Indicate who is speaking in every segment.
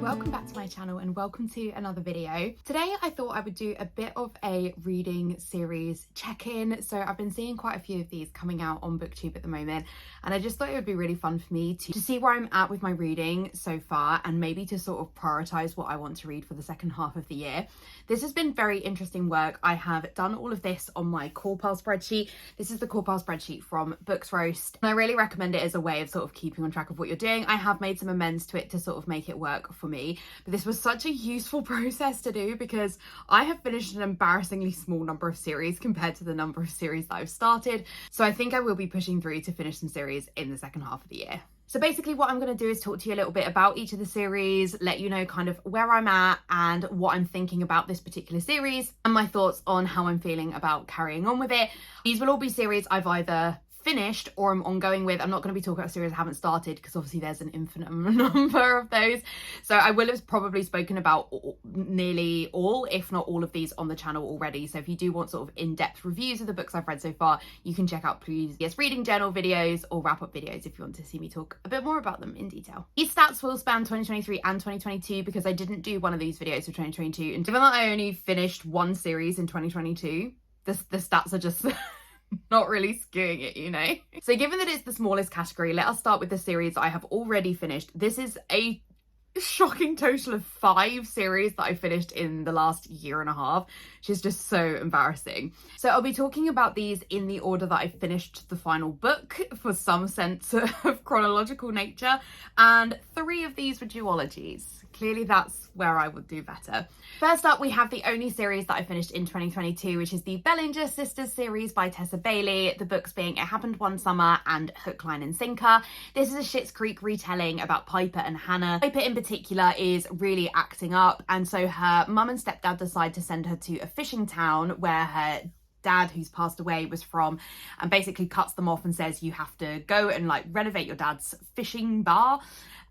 Speaker 1: Welcome back to my channel and welcome to another video. Today I thought I would do a bit of a reading series check-in. So I've been seeing quite a few of these coming out on BookTube at the moment, and I just thought it would be really fun for me to see where I'm at with my reading so far and maybe to sort of prioritize what I want to read for the second half of the year. This has been very interesting work. I have done all of this on my core pile spreadsheet. This is the core pile spreadsheet from Books Roast, and I really recommend it as a way of sort of keeping on track of what you're doing. I have made some amends to it to sort of make it work for me, but this was such a useful process to do because I have finished an embarrassingly small number of series compared to the number of series that I've started. So I think I will be pushing through to finish some series in the second half of the year. So basically what I'm going to do is talk to you a little bit about each of the series, let you know kind of where I'm at and what I'm thinking about this particular series and my thoughts on how I'm feeling about carrying on with it. These will all be series I've either finished or I'm ongoing with. I'm not going to be talking about series I haven't started because obviously there's an infinite number of those. So I will have probably spoken about nearly all, if not all of these on the channel already. So if you do want sort of in-depth reviews of the books I've read so far, you can check out previous reading journal videos or wrap-up videos if you want to see me talk a bit more about them in detail. These stats will span 2023 and 2022 because I didn't do one of these videos for 2022. And given that I only finished one series in 2022, the stats are just not really skewing it, you know. So given that it's the smallest category, let us start with the series I have already finished. This is a shocking total of 5 series that I finished in the last year and a half, which is just so embarrassing. So I'll be talking about these in the order that I finished the final book for some sense of chronological nature, and 3 of these were duologies. Clearly that's where I would do better. First up, we have the only series that I finished in 2022, which is the Bellinger Sisters series by Tessa Bailey. The books being It Happened One Summer and Hook, Line and Sinker. This is a Schitt's Creek retelling about Piper and Hannah. Piper in particular is really acting up, and so her mum and stepdad decide to send her to a fishing town where her dad, who's passed away, was from, and basically cuts them off and says you have to go and like renovate your dad's fishing bar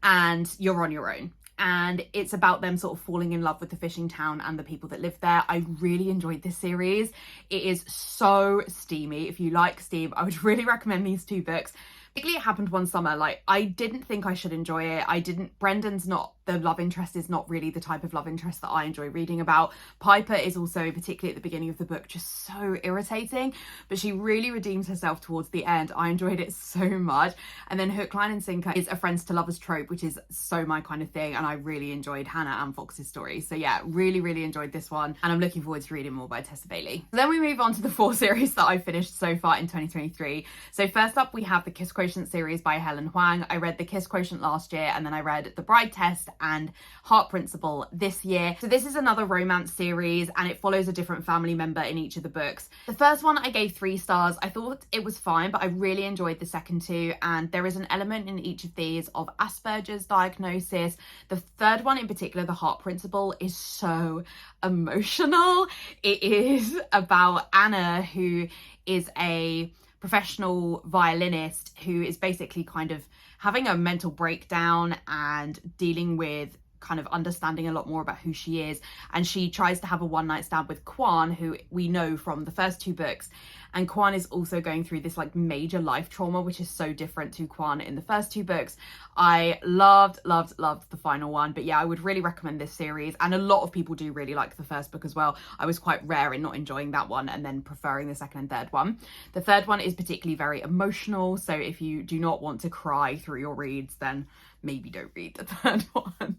Speaker 1: and you're on your own. And it's about them sort of falling in love with the fishing town and the people that live there. I really enjoyed this series. It is so steamy. If you like steam, I would really recommend these 2 books. Particularly It Happened One Summer. Like, I didn't think I should enjoy it. Brendan's not, the love interest is not really the type of love interest that I enjoy reading about. Piper is also, particularly at the beginning of the book, just so irritating, but she really redeems herself towards the end. I enjoyed it so much. And then Hook, Line and Sinker is a friends to lovers trope, which is so my kind of thing, and I really enjoyed Hannah and Fox's story. So yeah, really enjoyed this one, and I'm looking forward to reading more by Tessa Bailey. So then we move on to the 4 series that I finished so far in 2023. So first up, we have the Kiss Quotient series by Helen Huang. I read the Kiss Quotient last year, and then I read The Bride Test and Heart Principle this year. So this is another romance series, and it follows a different family member in each of the books. The first one I gave 3 stars. I thought it was fine, but I really enjoyed the second 2, and there is an element in each of these of Asperger's diagnosis. The third one in particular, The Heart Principle, is so emotional. It is about Anna, who is a professional violinist who is basically kind of having a mental breakdown and dealing with kind of understanding a lot more about who she is, and she tries to have a one-night stand with Kwan, who we know from the first 2 books, and Kwan is also going through this like major life trauma, which is so different to Kwan in the first 2 books. I loved the final one, but yeah, I would really recommend this series, and a lot of people do really like the first book as well. I was quite rare in not enjoying that one and then preferring the second and third one. The third one is particularly very emotional, so if you do not want to cry through your reads, then maybe don't read the third one.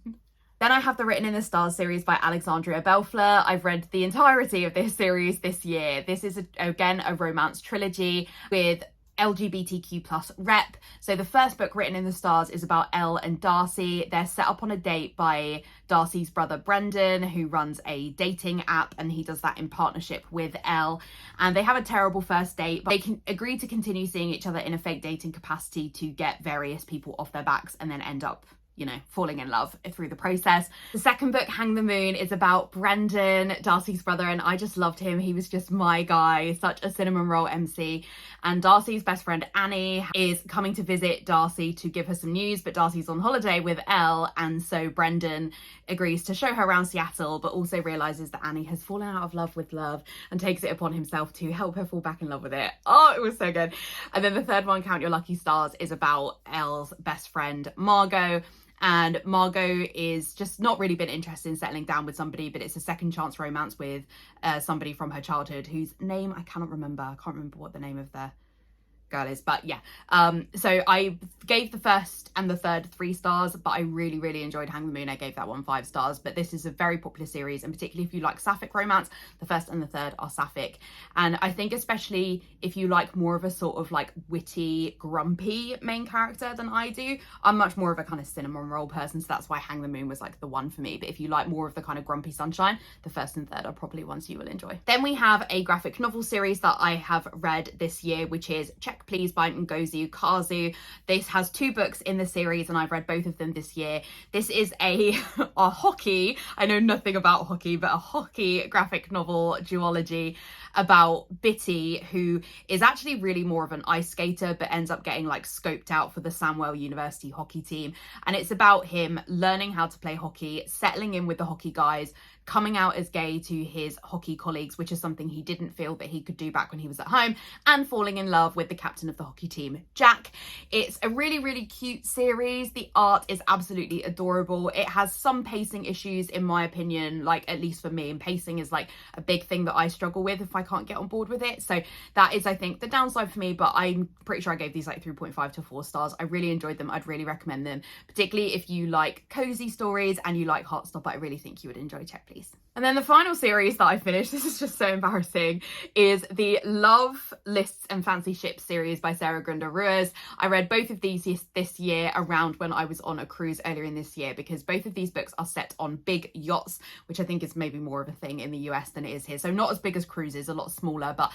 Speaker 1: Then I have the Written in the Stars series by Alexandria Belfleur. I've read the entirety of this series this year. This is, again, a romance trilogy with LGBTQ plus rep. So the first book, Written in the Stars, is about Elle and Darcy. They're set up on a date by Darcy's brother Brendan, who runs a dating app, and he does that in partnership with Elle. And they have a terrible first date, but they can agree to continue seeing each other in a fake dating capacity to get various people off their backs and then end up you know, falling in love through the process. The second book, Hang the Moon, is about Brendan, Darcy's brother, and I just loved him. He was just my guy, such a cinnamon roll MC. And Darcy's best friend Annie is coming to visit Darcy to give her some news, but Darcy's on holiday with Elle, and so Brendan agrees to show her around Seattle, but also realizes that Annie has fallen out of love with love and takes it upon himself to help her fall back in love with it. Oh, it was so good. And then the third one, Count Your Lucky Stars, is about Elle's best friend Margot. And Margot is just not really been interested in settling down with somebody, but it's a second chance romance with somebody from her childhood whose name I cannot remember. I can't remember what the name of the girl is, but yeah. So I gave the first and the third 3 stars, but I really enjoyed Hang the Moon. I gave that one 5 stars. But this is a very popular series, and particularly if you like sapphic romance, the first and the third are sapphic. And I think especially if you like more of a sort of like witty, grumpy main character than I do, I'm much more of a kind of cinnamon roll person, so that's why Hang the Moon was like the one for me. But if you like more of the kind of grumpy sunshine, the first and third are probably ones you will enjoy. Then we have a graphic novel series that I have read this year, which is Check Please by Ngozi Kazu. This has 2 books in the series, and I've read both of them this year. This is a hockey, I know nothing about hockey, but a hockey graphic novel duology about Bitty, who is actually really more of an ice skater, but ends up getting like scoped out for the Samwell University hockey team. And it's about him learning how to play hockey, settling in with the hockey guys, coming out as gay to his hockey colleagues, which is something he didn't feel that he could do back when he was at home, and falling in love with the captain of the hockey team, Jack. It's a really cute series. The art is absolutely adorable. It has some pacing issues in my opinion, like at least for me, and pacing is like a big thing that I struggle with if I can't get on board with it. So that is, I think, the downside for me, but I'm pretty sure I gave these like 3.5 to 4 stars. I really enjoyed them. I'd really recommend them, particularly if you like cozy stories and you like Heartstopper. I really think you would enjoy Check Please. And then the final series that I finished, this is just so embarrassing, is the Love Lists and Fancy Ships series by Sarah Grunda Ruiz. I read both of these this year around when I was on a cruise earlier in this year, because both of these books are set on big yachts, which I think is maybe more of a thing in the US than it is here. So not as big as cruises, a lot smaller, but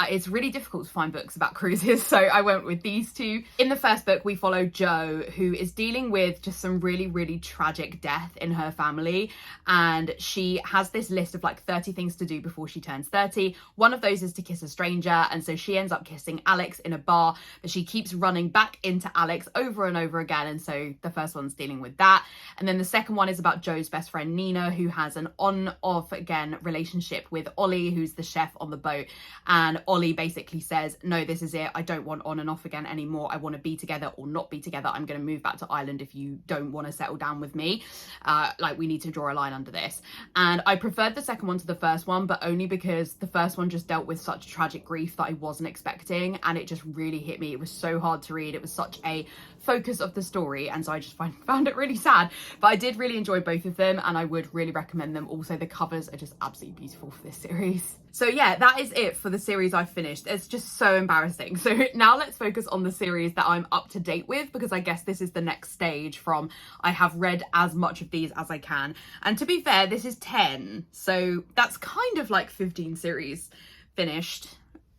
Speaker 1: it's really difficult to find books about cruises, so I went with these 2. In the first book, we follow Jo, who is dealing with just some really tragic death in her family, and she has this list of like 30 things to do before she turns 30. One of those is to kiss a stranger, and so she ends up kissing Alex in a bar, but she keeps running back into Alex over and over again, and so the first one's dealing with that. And then the second one is about Jo's best friend Nina, who has an on-off again relationship with Ollie, who's the chef on the boat, and Ollie basically says, no, this is it, I don't want on and off again anymore, I want to be together or not be together, I'm going to move back to Ireland if you don't want to settle down with me, like we need to draw a line under this. And I preferred the second one to the first one, but only because the first one just dealt with such tragic grief that I wasn't expecting, and it just really hit me. It was so hard to read. It was such a focus of the story, and so I just found it really sad. But I did really enjoy both of them, and I would really recommend them. Also, the covers are just absolutely beautiful for this series. So yeah, that is it for the series I've finished. It's just so embarrassing. So now let's focus on the series that I'm up to date with, because I guess this is the next stage from I have read as much of these as I can. And to be fair, this is 10. So that's kind of like 15 series finished.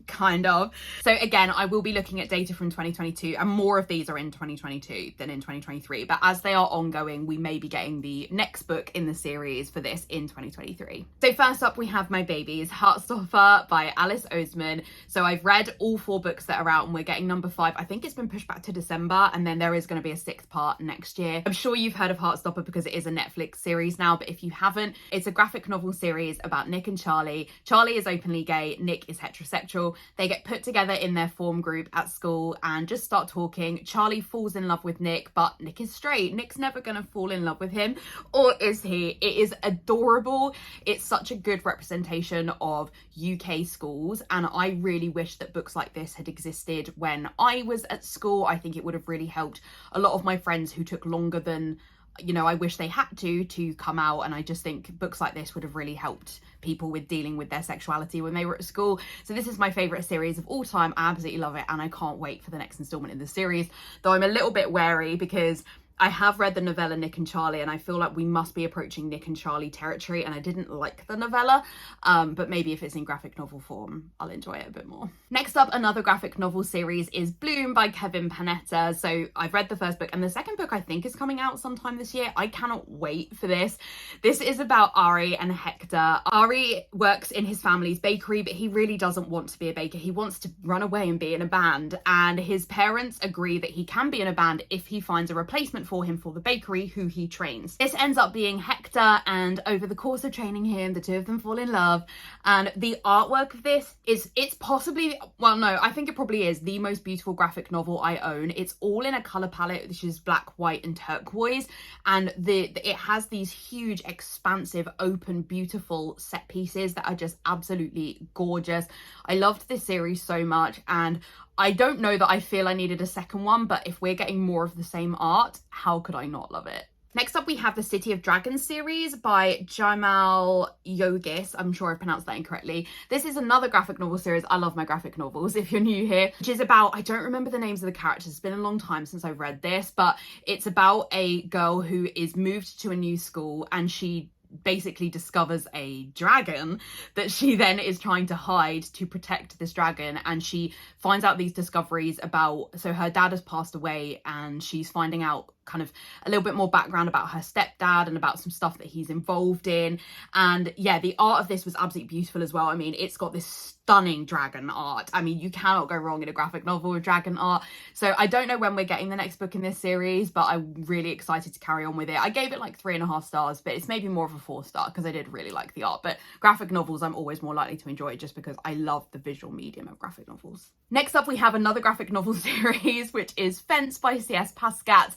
Speaker 1: Kind of. So again, I will be looking at data from 2022, and more of these are in 2022 than in 2023, but as they are ongoing, we may be getting the next book in the series for this in 2023. So first up, we have My Babies, Heartstopper by Alice Oseman. So I've read all 4 books that are out, and we're getting number 5. I think it's been pushed back to December, and then there is going to be a 6th part next year. I'm sure you've heard of Heartstopper because it is a Netflix series now, but if you haven't, it's a graphic novel series about Nick and Charlie. Charlie is openly gay, Nick is heterosexual. They get put together in their form group at school and just start talking. Charlie falls in love with Nick, but Nick is straight. Nick's never gonna fall in love with him, or is he? It is adorable. It's such a good representation of UK schools, and I really wish that books like this had existed when I was at school. I think it would have really helped a lot of my friends who took longer than, you know, I wish they had to come out, and I just think books like this would have really helped people with dealing with their sexuality when they were at school. So this is my favourite series of all time. I absolutely love it, and I can't wait for the next instalment in the series, though I'm a little bit wary because I have read the novella Nick and Charlie, and I feel like we must be approaching Nick and Charlie territory, and I didn't like the novella, but maybe if it's in graphic novel form, I'll enjoy it a bit more. Next up, another graphic novel series is Bloom by Kevin Panetta. So I've read the first book, and the second book I think is coming out sometime this year. I cannot wait for this. This is about Ari and Hector. Ari works in his family's bakery, but he really doesn't want to be a baker. He wants to run away and be in a band, and his parents agree that he can be in a band if he finds a replacement for him for the bakery who he trains. This ends up being Hector, and over the course of training him, the two of them fall in love. And the artwork of this it's possibly, well, no, I think it probably is the most beautiful graphic novel I own. It's all in a color palette which is black, white and turquoise, and it has these huge, expansive, open, beautiful set pieces that are just absolutely gorgeous. I loved this series so much, and I don't know that I feel I needed a second one, but if we're getting more of the same art, how could I not love it? Next up, we have the City of Dragons series by Jamal Yogis. I'm sure I pronounced that incorrectly. This is another graphic novel series. I love my graphic novels, if you're new here, which is about, I don't remember the names of the characters. It's been a long time since I've read this, but it's about a girl who is moved to a new school, and she basically discovers a dragon that she then is trying to hide to protect this dragon. And she finds out these discoveries about, so her dad has passed away, and she's finding out kind of a little bit more background about her stepdad and about some stuff that he's involved in. And yeah, the art of this was absolutely beautiful as well. I mean, it's got this stunning dragon art. I mean, you cannot go wrong in a graphic novel with dragon art. So I don't know when we're getting the next book in this series, but I'm really excited to carry on with it. I gave it like 3.5 stars, but it's maybe more of a 4-star because I did really like the art. But graphic novels, I'm always more likely to enjoy just because I love the visual medium of graphic novels. Next up, we have another graphic novel series, which is Fence by C.S. Pascat.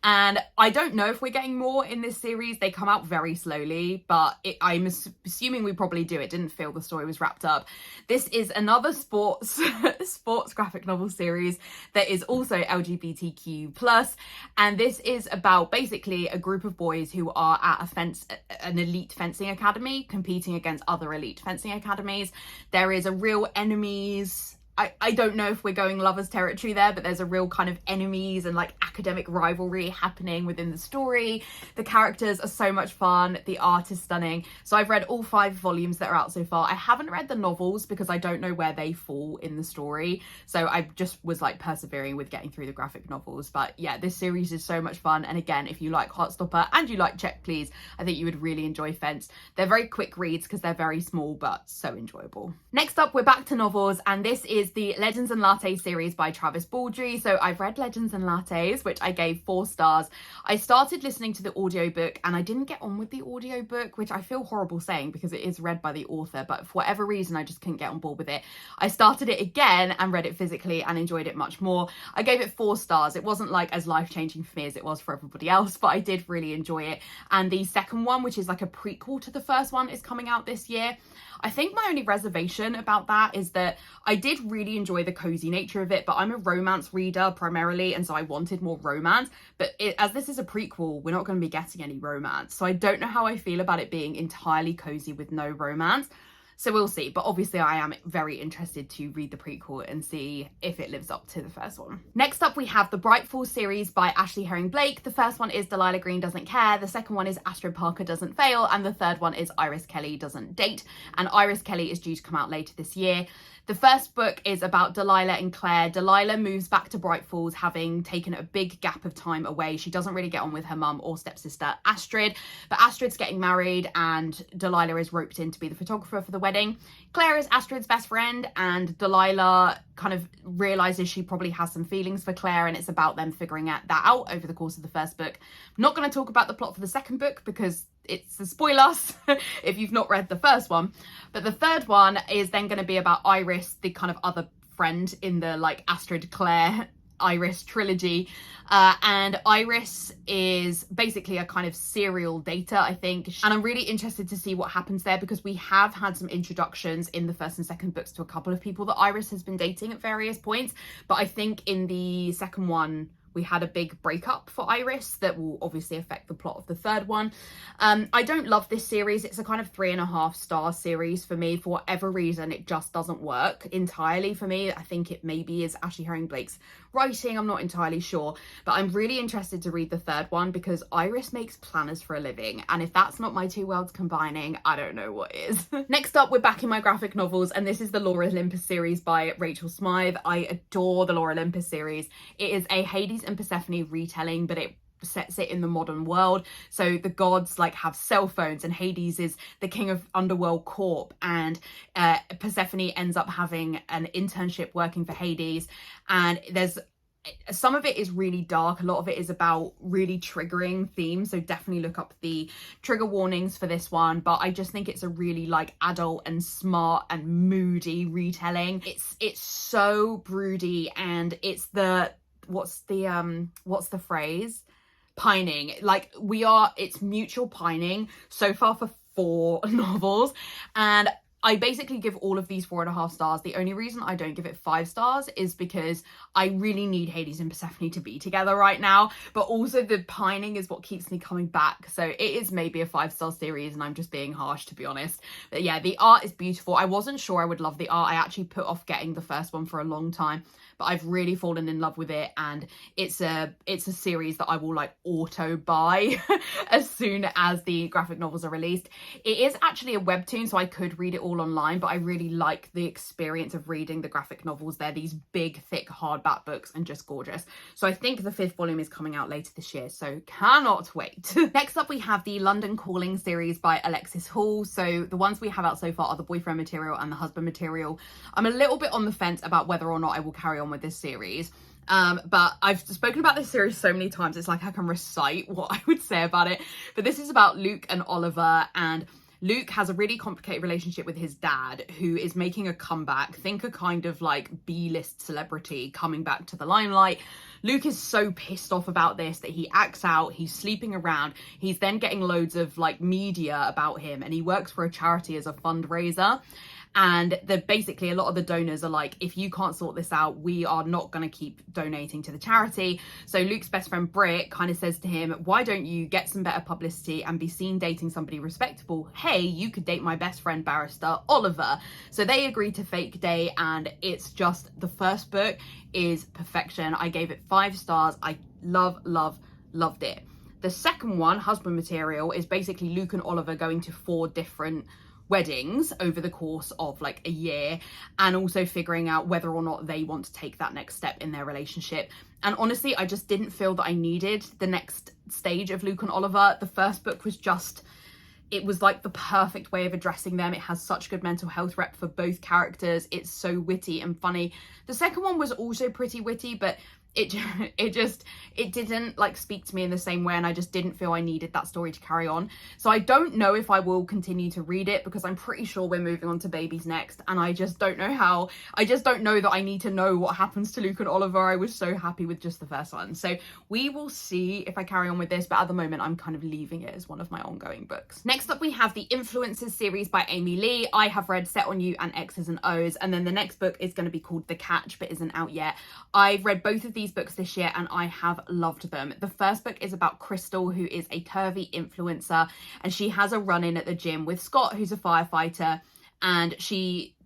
Speaker 1: And I don't know if we're getting more in this series. They come out very slowly, but I'm assuming we probably do. It didn't feel the story was wrapped up. This is another sports graphic novel series that is also LGBTQ+. And this is about basically a group of boys who are at an elite fencing academy competing against other elite fencing academies. There is a real enemies. I don't know if we're going lovers territory there, but there's a real kind of enemies and like academic rivalry happening within the story. The characters are so much fun. The art is stunning. So I've read all 5 volumes that are out so far. I haven't read the novels because I don't know where they fall in the story. So I just was like persevering with getting through the graphic novels. But yeah, this series is so much fun. And again, if you like Heartstopper and you like Check Please, I think you would really enjoy Fence. They're very quick reads because they're very small, but so enjoyable. Next up, we're back to novels, and this is the Legends and Lattes series by Travis Baldree. So I've read Legends and Lattes, which I gave 4 stars. I started listening to the audiobook and I didn't get on with the audiobook, which I feel horrible saying because it is read by the author, but for whatever reason I just couldn't get on board with it. I started it again and read it physically and enjoyed it much more. I gave it 4 stars. It wasn't like as life-changing for me as it was for everybody else, but I did really enjoy it. And the second one, which is like a prequel to the first one, is coming out this year. I think my only reservation about that is that I did really enjoy the cozy nature of it, but I'm a romance reader primarily, and so I wanted more romance. But as this is a prequel, we're not going to be getting any romance. So I don't know how I feel about it being entirely cozy with no romance. So we'll see. But obviously I am very interested to read the prequel and see if it lives up to the first one. Next up, we have the Bright Falls series by Ashley Herring Blake. The first one is Delilah Green Doesn't Care. The second one is Astrid Parker Doesn't Fail. And the third one is Iris Kelly Doesn't Date. And Iris Kelly is due to come out later this year. The first book is about Delilah and Claire. Delilah moves back to Bright Falls having taken a big gap of time away. She doesn't really get on with her mum or stepsister Astrid, but Astrid's getting married and Delilah is roped in to be the photographer for the wedding. Claire is Astrid's best friend, and Delilah kind of realizes she probably has some feelings for Claire, and it's about them figuring that out over the course of the first book. I'm not going to talk about the plot for the second book because it's a spoiler if you've not read the first one. But the third one is then going to be about Iris, the kind of other friend in the like Astrid, Claire, Iris trilogy. And Iris is basically a kind of serial dater, I think. And I'm really interested to see what happens there because we have had some introductions in the first and second books to a couple of people that Iris has been dating at various points. But I think in the second one, we had a big breakup for Iris that will obviously affect the plot of the third one. I don't love this series. It's a kind of 3.5 star series for me. For whatever reason, it just doesn't work entirely for me. I think it maybe is Ashley Herring Blake's writing, I'm not entirely sure, but I'm really interested to read the third one because Iris makes planners for a living, and if that's not my two worlds combining, I don't know what is. Next up, we're back in my graphic novels, and this is the Lore Olympus series by Rachel Smythe. I adore the Lore Olympus series. It is a Hades and Persephone retelling, but it sets it in the modern world. So the gods like have cell phones, and Hades is the king of Underworld Corp, and Persephone ends up having an internship working for Hades, and there's some of it is really dark, a lot of it is about really triggering themes, so definitely look up the trigger warnings for this one. But I just think it's a really like adult and smart and moody retelling. It's so broody, and it's the what's the phrase, pining. Like it's mutual pining so far for 4 novels, and I basically give all of these 4.5 stars. The only reason I don't give it 5 stars is because I really need Hades and Persephone to be together right now, but also the pining is what keeps me coming back. So it is maybe a 5-star series, and I'm just being harsh, to be honest. But yeah, the art is beautiful. I wasn't sure I would love the art. I actually put off getting the first one for a long time, but I've really fallen in love with it, and it's a series that I will like auto buy as soon as the graphic novels are released. It is actually a webtoon, so I could read it all online, but I really like the experience of reading the graphic novels. They're these big, thick, hardback books and just gorgeous. So I think the 5th volume is coming out later this year, so cannot wait. Next up, we have the London Calling series by Alexis Hall. So the ones we have out so far are the boyfriend material and the husband material. I'm a little bit on the fence about whether or not I will carry on with this series. But I've spoken about this series so many times, it's like I can recite what I would say about it. But this is about Luke and Oliver, and Luke has a really complicated relationship with his dad, who is making a comeback. Think a kind of like B-list celebrity coming back to the limelight. Luke is so pissed off about this that he acts out, he's sleeping around, he's then getting loads of like media about him, and he works for a charity as a fundraiser. And basically a lot of the donors are like, if you can't sort this out, we are not going to keep donating to the charity. So Luke's best friend Britt kind of says to him, why don't you get some better publicity and be seen dating somebody respectable? Hey, you could date my best friend barrister Oliver. So they agree to fake date, and it's just, the first book is perfection. I gave it 5 stars. I loved it. The second one, husband material, is basically Luke and Oliver going to 4 different weddings over the course of like a year, and also figuring out whether or not they want to take that next step in their relationship. And honestly, I just didn't feel that I needed the next stage of Luke and Oliver. The first book was just, it was like the perfect way of addressing them. It has such good mental health rep for both characters. It's so witty and funny. The second one was also pretty witty, but it didn't like speak to me in the same way, and I just didn't feel I needed that story to carry on. So I don't know if I will continue to read it, because I'm pretty sure we're moving on to babies next, and I just don't know how. I just don't know that I need to know what happens to Luke and Oliver. I was so happy with just the first one, so we will see if I carry on with this, but at the moment I'm kind of leaving it as one of my ongoing books. Next up, we have the Influencers series by Amy Lee. I have read Set on You and X's and O's, and then the next book is going to be called The Catch, but isn't out yet. I've read both of these books this year, and I have loved them. The first book is about Crystal, who is a curvy influencer, and she has a run-in at the gym with Scott, who's a firefighter, and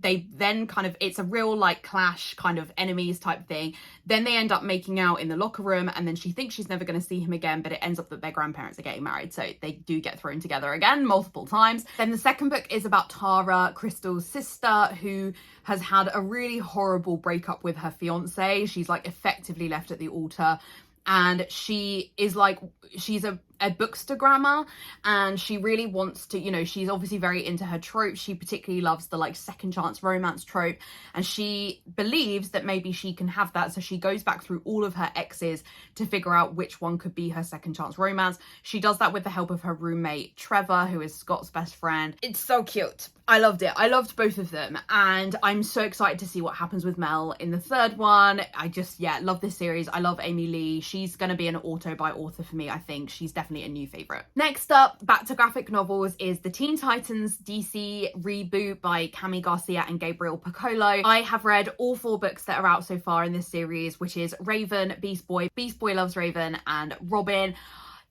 Speaker 1: they then kind of, it's a real like clash, kind of enemies type thing. Then they end up making out in the locker room, and then she thinks she's never going to see him again, but it ends up that their grandparents are getting married, so they do get thrown together again multiple times. Then the second book is about Tara, Crystal's sister, who has had a really horrible breakup with her fiance. She's like effectively left at the altar, and she is like, she's a bookstagrammer, and she really wants to, you know, she's obviously very into her trope. She particularly loves the like second chance romance trope, and she believes that maybe she can have that, so she goes back through all of her exes to figure out which one could be her second chance romance. She does that with the help of her roommate Trevor, who is Scott's best friend. It's so cute. I loved it. I loved both of them, and I'm so excited to see what happens with Mel in the third one. I just, yeah, love this series. I love Amy Lee. She's going to be an auto by author for me, I think. She's definitely a new favourite. Next up, back to graphic novels, is the Teen Titans DC reboot by Cami Garcia and Gabriel Piccolo. I have read all 4 books that are out so far in this series, which is Raven, Beast Boy Loves Raven, and Robin.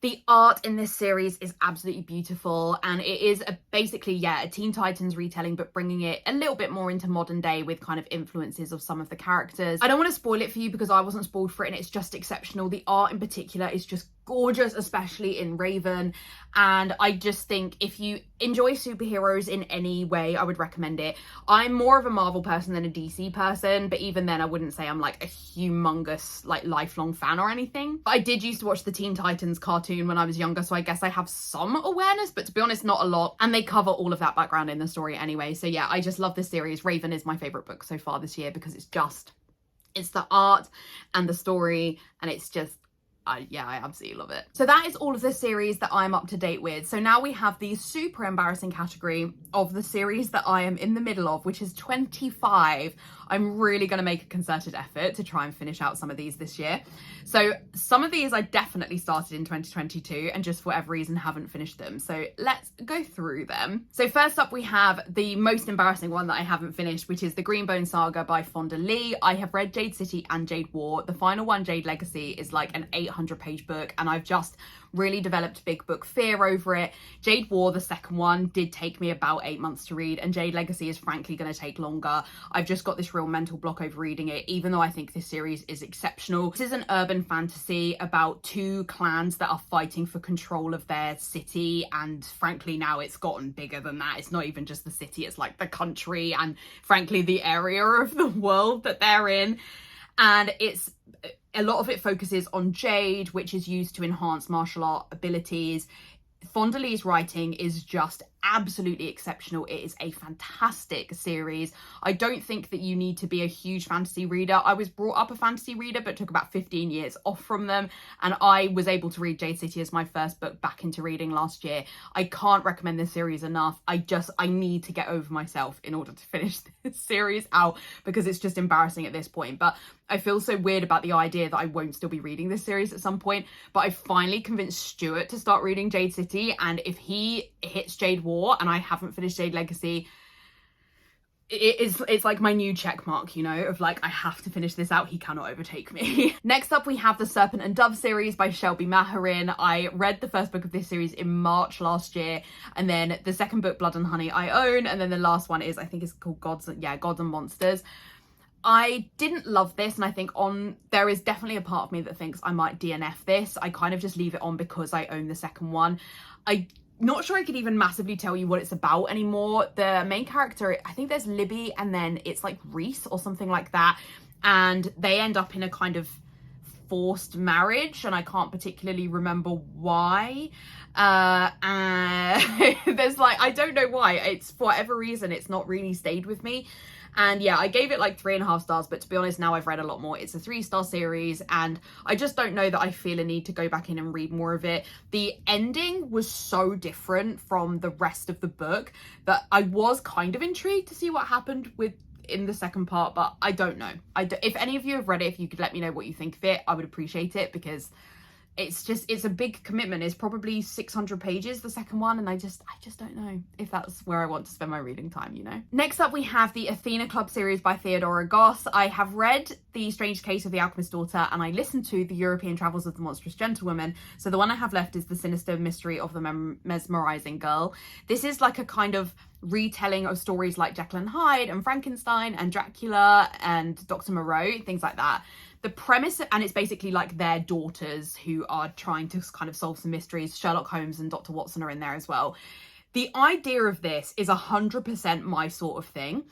Speaker 1: The art in this series is absolutely beautiful, and it is basically, yeah, a Teen Titans retelling, but bringing it a little bit more into modern day with kind of influences of some of the characters. I don't want to spoil it for you because I wasn't spoiled for it, and it's just exceptional. The art in particular is just gorgeous, especially in Raven, and I just think if you enjoy superheroes in any way, I would recommend it. I'm more of a Marvel person than a DC person, but even then I wouldn't say I'm like a humongous like lifelong fan or anything. I did used to watch the Teen Titans cartoon when I was younger, so I guess I have some awareness, but to be honest, not a lot, and they cover all of that background in the story anyway. So yeah, I just love this series. Raven is my favorite book so far this year because it's the art and the story, and it's just, yeah, I absolutely love it. So that is all of the series that I'm up to date with. So now we have the super embarrassing category of the series that I am in the middle of, which is 25. I'm really going to make a concerted effort to try and finish out some of these this year. So some of these I definitely started in 2022 and just for whatever reason haven't finished them. So let's go through them. So first up we have the most embarrassing one that I haven't finished, which is the Greenbone Saga by Fonda Lee. I have read Jade City and Jade War. The final one, Jade Legacy, is like an 800-page book, and I've just really developed big book fear over it. Jade War, the second one, did take me about 8 months to read, and Jade Legacy is frankly going to take longer. I've just got this real mental block over reading it, even though I think this series is exceptional. This is an urban fantasy about 2 clans that are fighting for control of their city, and frankly now it's gotten bigger than that. It's not even just the city, it's like the country and frankly the area of the world that they're in. And it's a lot of it focuses on Jade, which is used to enhance martial art abilities. Fonda Lee's writing is just absolutely exceptional. It is a fantastic series. I don't think that you need to be a huge fantasy reader. I was brought up a fantasy reader, but took about 15 years off from them, and I was able to read Jade City as my first book back into reading last year. I can't recommend this series enough. I need to get over myself in order to finish this series out because it's just embarrassing at this point. But I feel so weird about the idea that I won't still be reading this series at some point, but I finally convinced Stuart to start reading Jade City, and if he hits Jade War and I haven't finished Jade Legacy, it's like my new check mark, you know, of like, I have to finish this out. He cannot overtake me. Next up, we have the Serpent and Dove series by Shelby Maharin. I read the first book of this series in March last year, and then the second book, Blood and Honey, I own, and then the last one is, I think it's called Gods and Monsters. I didn't love this, and I think there is definitely a part of me that thinks I might DNF this. I kind of just leave it on because I own the second one. I'm not sure I could even massively tell you what it's about anymore. The main character, I think there's Libby, and then it's like Reese or something like that, and they end up in a kind of forced marriage, and I can't particularly remember why. There's like, I don't know why. It's for whatever reason, it's not really stayed with me. And yeah, I gave it like 3.5 stars, but to be honest, now I've read a lot more. It's a 3-star series, and I just don't know that I feel a need to go back in and read more of it. The ending was so different from the rest of the book that I was kind of intrigued to see what happened in the second part, but I don't know. If any of you have read it, if you could let me know what you think of it, I would appreciate it, because it's a big commitment. It's probably 600 pages, the second one, and I just don't know if that's where I want to spend my reading time, you know. Next up, we have the Athena Club series by Theodora Goss. I have read The Strange Case of the Alchemist's Daughter, and I listened to The European Travels of the Monstrous Gentlewoman, so the one I have left is The Sinister Mystery of the Mesmerizing Girl. This is like a kind of retelling of stories like Jekyll and Hyde and Frankenstein and Dracula and Dr. Moreau, things like that. The premise, and it's basically like their daughters who are trying to kind of solve some mysteries. Sherlock Holmes and Dr. Watson are in there as well. The idea of this is 100% my sort of thing,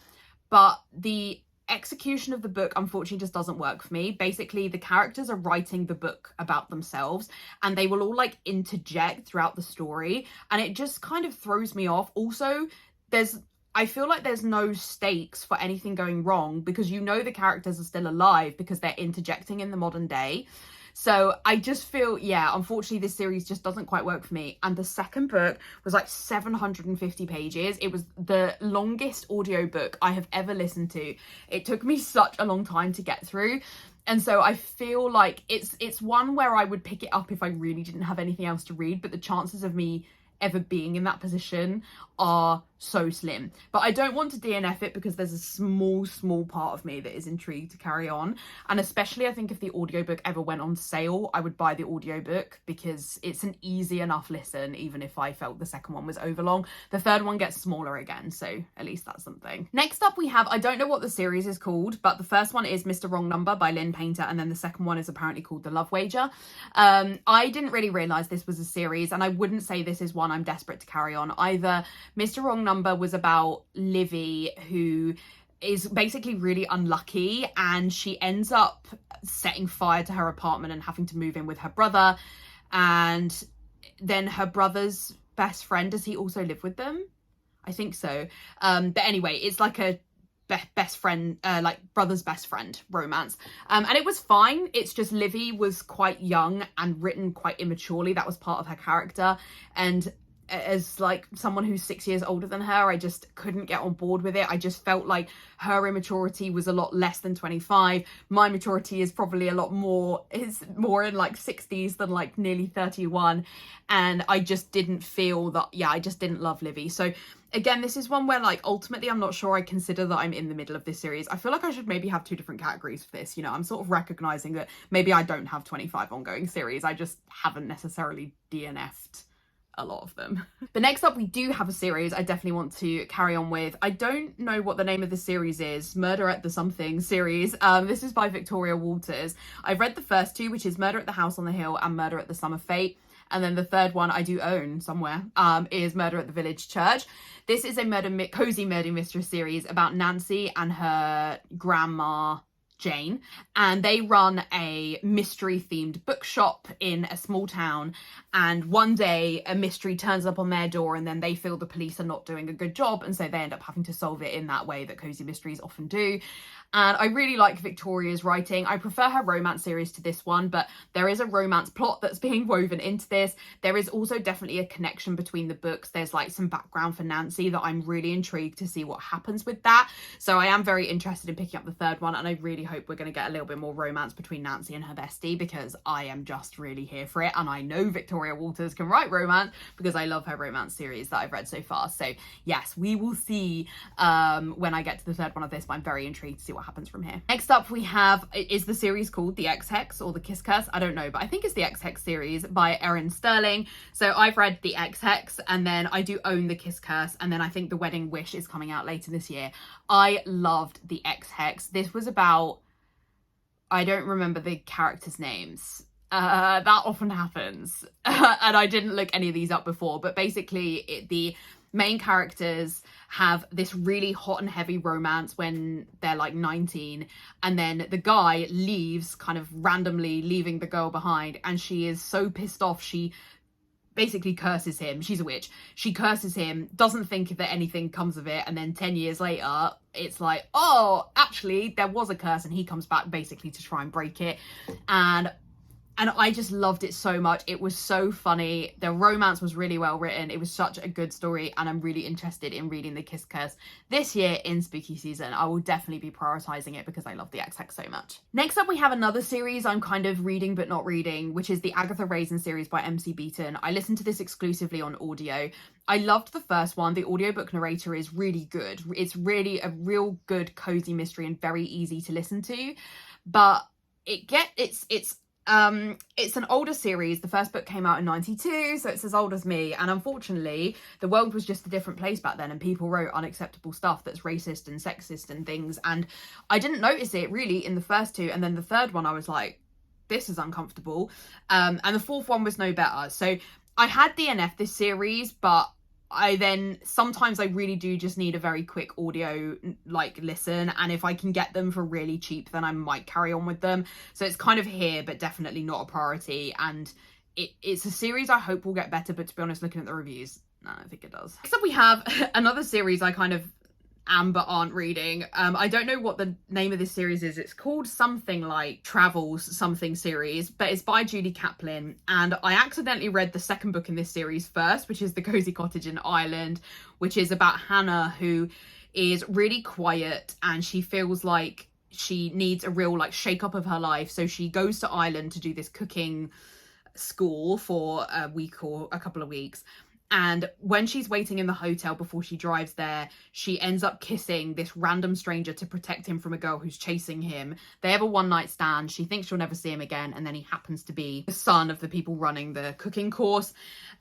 Speaker 1: but the execution of the book unfortunately just doesn't work for me. Basically, the characters are writing the book about themselves, and they will all like interject throughout the story, and it just kind of throws me off. Also, I feel like there's no stakes for anything going wrong because you know the characters are still alive because they're interjecting in the modern day. So I just feel, yeah, unfortunately this series just doesn't quite work for me. And the second book was like 750 pages. It was the longest audiobook I have ever listened to. It took me such a long time to get through. And so I feel like it's one where I would pick it up if I really didn't have anything else to read, but the chances of me ever being in that position are so slim. But I don't want to DNF it because there's a small part of me that is intrigued to carry on. And especially I think if the audiobook ever went on sale, I would buy the audiobook because it's an easy enough listen, even if I felt the second one was overlong. The third one gets smaller again, so at least that's something. Next up we have, I don't know what the series is called, but the first one is Mr. Wrong Number by Lynn Painter, and then the second one is apparently called The Love Wager. I didn't really realise this was a series, and I wouldn't say this is one I'm desperate to carry on either. Mr. Wrong Number was about Livy, who is basically really unlucky, and she ends up setting fire to her apartment and having to move in with her brother. And then her brother's best friend, does he also live with them? I think so. But anyway, it's like a best friend, like brother's best friend romance. And it was fine. It's just Livy was quite young and written quite immaturely. That was part of her character. And as like someone who's 6 years older than her, I just couldn't get on board with it. I just felt like her immaturity was a lot less than 25. My maturity is probably a lot more, is more in like 60s than like nearly 31. And I just didn't feel that, yeah, I just didn't love Livy. So again, this is one where like ultimately I'm not sure I consider that I'm in the middle of this series. I feel like I should maybe have two different categories for this. You know, I'm sort of recognizing that maybe I don't have 25 ongoing series. I just haven't necessarily DNF'd a lot of them. But next up we do have a series I definitely want to carry on with. I don't know what the name of the series is. Murder at the Something series. This is by Victoria Walters. I've read the first two, which is Murder at the House on the Hill and Murder at the Summer Fete. And then the third one I do own somewhere, is Murder at the Village Church. This is a cozy murder mystery series about Nancy and her grandma Jane, and they run a mystery themed bookshop in a small town, and one day a mystery turns up on their door and then they feel the police are not doing a good job, and so they end up having to solve it in that way that cozy mysteries often do. And I really like Victoria's writing. I prefer her romance series to this one, but there is a romance plot that's being woven into this. There is also definitely a connection between the books. There's like some background for Nancy that I'm really intrigued to see what happens with that. So I am very interested in picking up the third one, and I really hope we're going to get a little bit more romance between Nancy and her bestie, because I am just really here for it. And I know Victoria Walters can write romance because I love her romance series that I've read so far. So yes, we will see when I get to the third one of this, but I'm very intrigued to see what happens from here. Next up we have, is the series called The Ex-Hex or The Kiss Curse? I don't know, but I think it's The Ex-Hex series by Erin Sterling. So I've read The Ex-Hex, and then I do own The Kiss Curse, and then I think The Wedding Wish is coming out later this year. I loved The Ex-Hex. This was about, I don't remember the characters' names. That often happens. And I didn't look any of these up before, but basically the main characters have this really hot and heavy romance when they're like 19, and then the guy leaves, kind of randomly leaving the girl behind, and she is so pissed off she basically curses him. She's a witch. She curses him, doesn't think that anything comes of it, and then 10 years later it's like, oh, actually there was a curse, and he comes back basically to try and break it. And I just loved it so much. It was so funny. The romance was really well written. It was such a good story, and I'm really interested in reading The Kiss Curse this year in spooky season. I will definitely be prioritizing it because I love The Ex-Hex so much. Next up we have another series I'm kind of reading but not reading, which is the Agatha Raisin series by MC Beaton. I listened to this exclusively on audio. I loved the first one. The audiobook narrator is really good. It's really a real good cozy mystery and very easy to listen to. But it's an older series. The first book came out in 92, so it's as old as me. And unfortunately, the world was just a different place back then, and people wrote unacceptable stuff that's racist and sexist and things. And I didn't notice it really in the first two. And then the third one, I was like, this is uncomfortable. And the fourth one was no better. So I had DNF this series, but sometimes I really do just need a very quick audio like listen, and if I can get them for really cheap, then I might carry on with them. So it's kind of here, but definitely not a priority, and it's a series I hope will get better, but to be honest, looking at the reviews, no, I don't think it does. Next up we have another series I kind of Amber aren't reading. I don't know what the name of this series is. It's called something like Travels something series, but it's by Julie Kaplan. And I accidentally read the second book in this series first, which is The Cozy Cottage in Ireland, which is about Hannah, who is really quiet and she feels like she needs a real like shake up of her life. So she goes to Ireland to do this cooking school for a week or a couple of weeks. And when she's waiting in the hotel before she drives there, she ends up kissing this random stranger to protect him from a girl who's chasing him. They have a one-night stand. She thinks she'll never see him again. And then he happens to be the son of the people running the cooking course.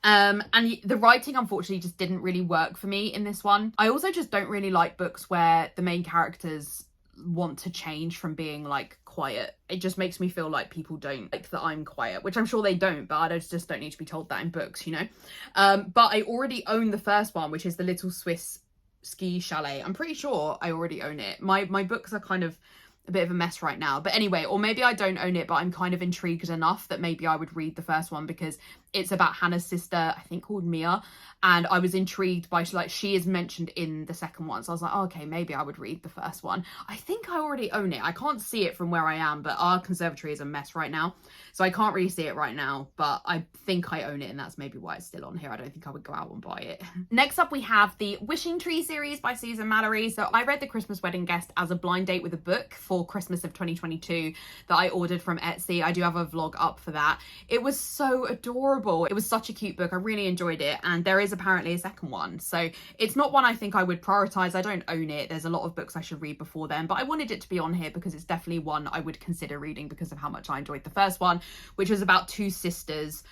Speaker 1: And the writing, unfortunately, just didn't really work for me in this one. I also just don't really like books where the main characters want to change from being like quiet. It just makes me feel like people don't like that I'm quiet, which I'm sure they don't, but I just don't need to be told that in books, you know. But I already own the first one, which is The Little Swiss Ski Chalet. I'm pretty sure I already own it. My books are kind of a bit of a mess right now, but anyway, or maybe I don't own it, but I'm kind of intrigued enough that maybe I would read the first one, because it's about Hannah's sister, I think called Mia, and I was intrigued by, like, she is mentioned in the second one, so I was like, oh, okay, maybe I would read the first one. I think I already own it. I can't see it from where I am, but our conservatory is a mess right now, so I can't really see it right now, but I think I own it, and that's maybe why it's still on here. I don't think I would go out and buy it. Next up, we have the Wishing Tree series by Susan Mallory. So I read The Christmas Wedding Guest as a blind date with a book for Christmas of 2022 that I ordered from Etsy. I do have a vlog up for that. It was so adorable. It was such a cute book. I really enjoyed it, and there is apparently a second one, so it's not one I think I would prioritize. I don't own it. There's a lot of books I should read before then, but I wanted it to be on here because it's definitely one I would consider reading because of how much I enjoyed the first one, which was about two sisters,